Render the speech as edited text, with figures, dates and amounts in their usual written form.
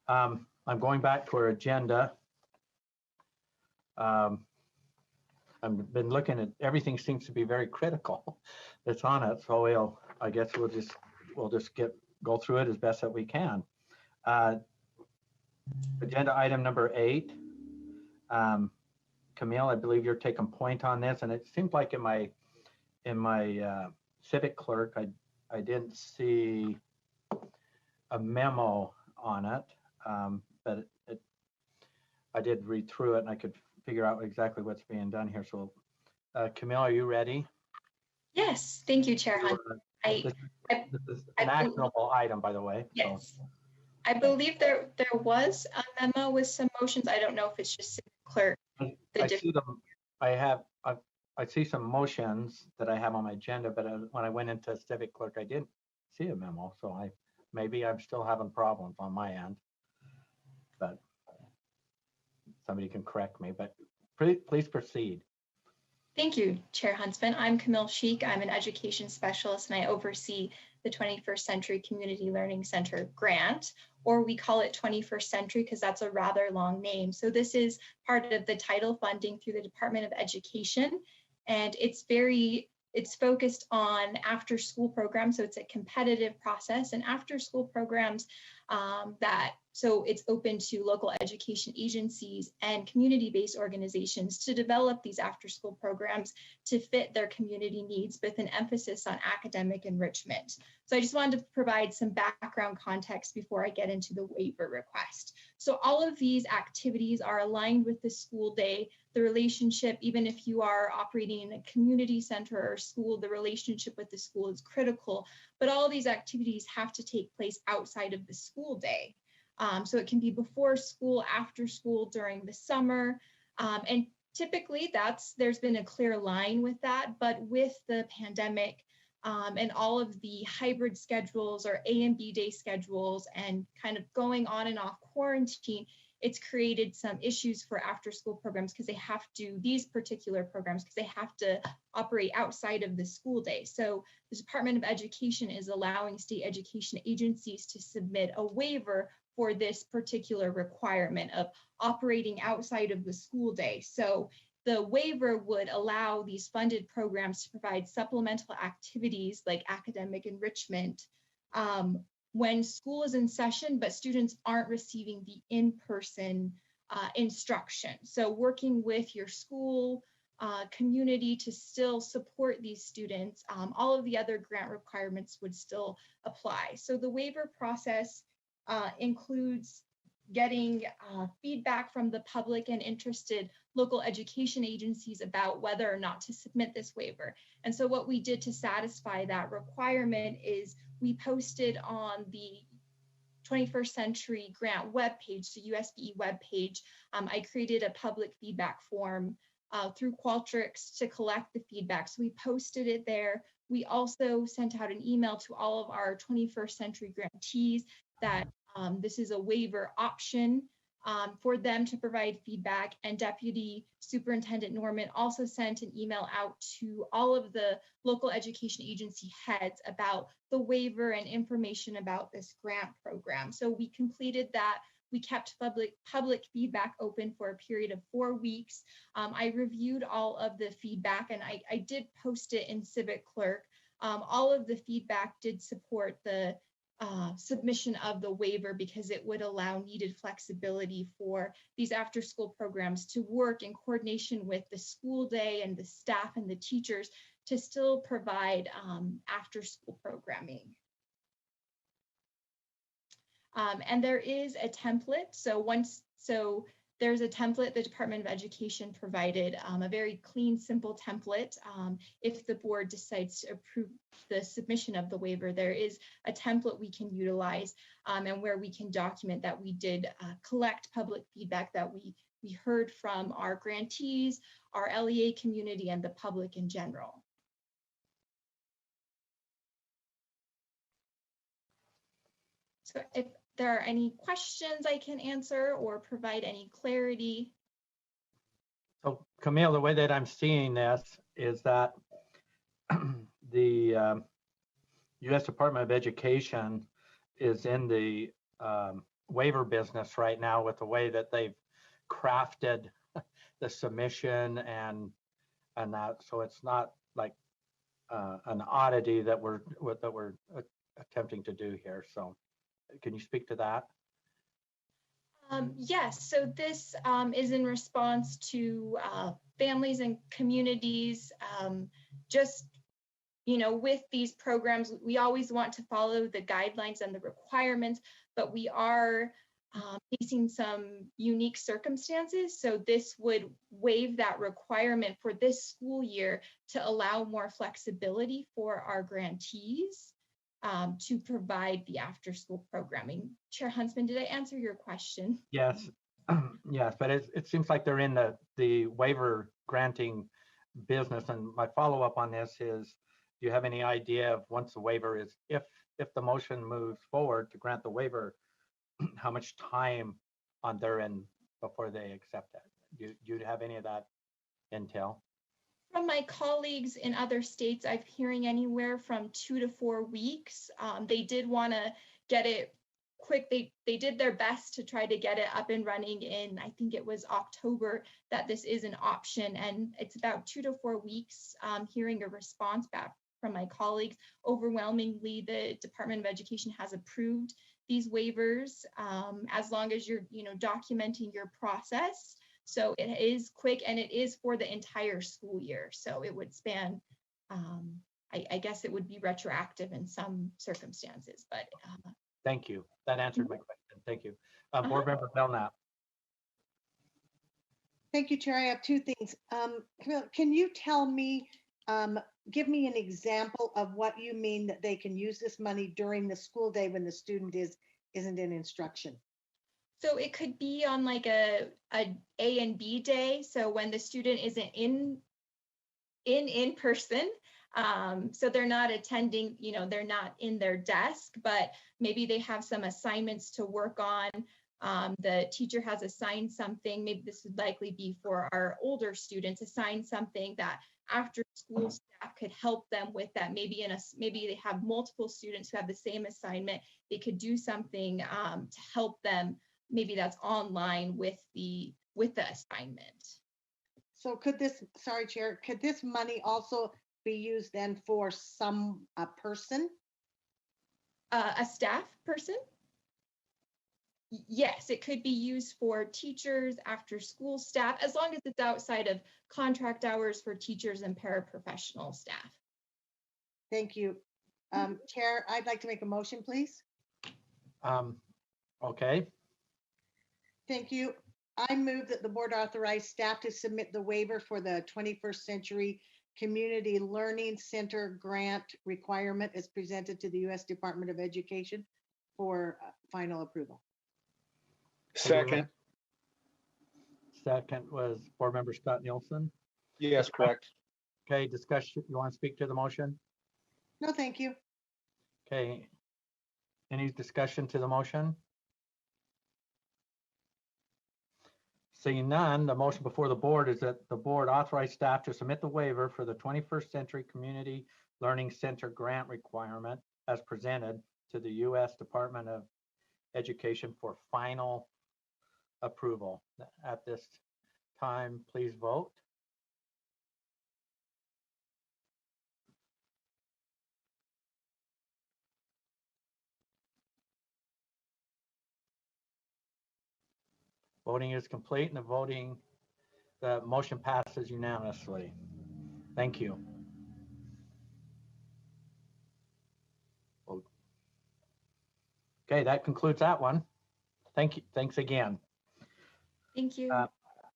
I'm going back to our agenda. I've been looking at everything seems to be very critical that's on it. So I guess we'll just go through it as best that we can. Agenda item number 8. Camille, I believe you're taking point on this, and it seems like in my civic clerk, I didn't see a memo on it, but I did read through it and I could figure out exactly what's being done here. So, Camille, are you ready? Yes, thank you, Chair Hunt. This is an actionable item, by the way. Yes, so. I believe there was a memo with some motions. I don't know if it's just civic clerk. I see them. I see some motions that I have on my agenda, but when I went into civic clerk, I didn't see a memo. So maybe I'm still having problems on my end, but somebody can correct me. But please proceed. Thank you, Chair Huntsman. I'm Camille Sheik. I'm an education specialist, and I oversee the 21st Century Community Learning Center grant, or we call it 21st Century because that's a rather long name. So this is part of the title funding through the Department of Education, and it's focused on after school programs. So it's a competitive process, and after school programs so it's open to local education agencies and community-based organizations to develop these after school programs to fit their community needs with an emphasis on academic enrichment. So I just wanted to provide some background context before I get into the waiver request. So all of these activities are aligned with the school day. The relationship, even if you are operating in a community center or school, the relationship with the school is critical, but all these activities have to take place outside of the school day. So it can be before school, after school, during the summer, and typically there's been a clear line with that, but with the pandemic and all of the hybrid schedules or A and B day schedules and kind of going on and off quarantine, it's created some issues for after school programs because these particular programs have to operate outside of the school day. So the Department of Education is allowing state education agencies to submit a waiver for this particular requirement of operating outside of the school day. So the waiver would allow these funded programs to provide supplemental activities like academic enrichment when school is in session, but students aren't receiving the in-person instruction. So working with your school community to still support these students, all of the other grant requirements would still apply. So the waiver process includes getting feedback from the public and interested local education agencies about whether or not to submit this waiver. And so what we did to satisfy that requirement is we posted on the 21st Century Grant webpage, the USBE webpage. I created a public feedback form through Qualtrics to collect the feedback. So we posted it there. We also sent out an email to all of our 21st Century grantees that this is a waiver option for them to provide feedback, and Deputy Superintendent Norman also sent an email out to all of the local education agency heads about the waiver and information about this grant program. So we completed that. We kept public feedback open for a period of 4 weeks. I reviewed all of the feedback and I did post it in Civic Clerk. All of the feedback did support the submission of the waiver because it would allow needed flexibility for these after school programs to work in coordination with the school day and the staff and the teachers to still provide after school programming. And there is a template. So there's a template the Department of Education provided, a very clean, simple template. If the board decides to approve the submission of the waiver, there is a template we can utilize and where we can document that we did collect public feedback that we heard from our grantees, our LEA community, and the public in general. So if there are any questions I can answer or provide any clarity. So Camille, the way that I'm seeing this is that the U.S. Department of Education is in the waiver business right now with the way that they've crafted the submission and that. So it's not like an oddity that we're attempting to do here. So can you speak to that? Yes, so this is in response to families and communities. Just, with these programs, we always want to follow the guidelines and the requirements, but we are facing some unique circumstances. So this would waive that requirement for this school year to allow more flexibility for our grantees to provide the after-school programming. Chair Huntsman, did I answer your question? Yes, yes, but it seems like they're in the waiver granting business. And my follow-up on this is, do you have any idea of once the waiver is, if the motion moves forward to grant the waiver, how much time on their end before they accept it? Do you have any of that intel? From my colleagues in other states, I'm hearing anywhere from 2 to 4 weeks. They did want to get it quick. They did their best to try to get it up and running in, I think it was October, that this is an option. And it's about 2 to 4 weeks hearing a response back from my colleagues. Overwhelmingly, the Department of Education has approved these waivers as long as you're documenting your process. So it is quick, and it is for the entire school year. So it would span, I guess it would be retroactive in some circumstances, but. Thank you. That answered my question. Thank you. Board Member Belknap. Thank you, Chair. I have two things. Camille, can you tell me, give me an example of what you mean that they can use this money during the school day when the student isn't in instruction? So it could be on like a A and B day. So when the student isn't in person, so they're not attending, they're not in their desk, but maybe they have some assignments to work on. The teacher has assigned something. Maybe this would likely be for our older students, assign something that after school staff could help them with that. Maybe maybe they have multiple students who have the same assignment. They could do something to help them. Maybe that's online with the assignment. So could this, sorry, Chair, could this money also be used then for a person? A staff person? Yes, it could be used for teachers, after school staff, as long as it's outside of contract hours for teachers and paraprofessional staff. Thank you. Chair, I'd like to make a motion, please. Okay. Thank you. I move that the board authorize staff to submit the waiver for the 21st Century Community Learning Center grant requirement as presented to the U.S. Department of Education for final approval. Second. Second was Board Member Scott Nielsen. Yes, correct. Okay, discussion. You want to speak to the motion? No, thank you. Okay. Any discussion to the motion? Seeing none, the motion before the board is that the board authorize staff to submit the waiver for the 21st Century Community Learning Center grant requirement as presented to the U.S. Department of Education for final approval. At this time, please vote. Voting is complete, and the motion passes unanimously. Thank you. Okay, that concludes that one. Thank you. Thanks again. Thank you.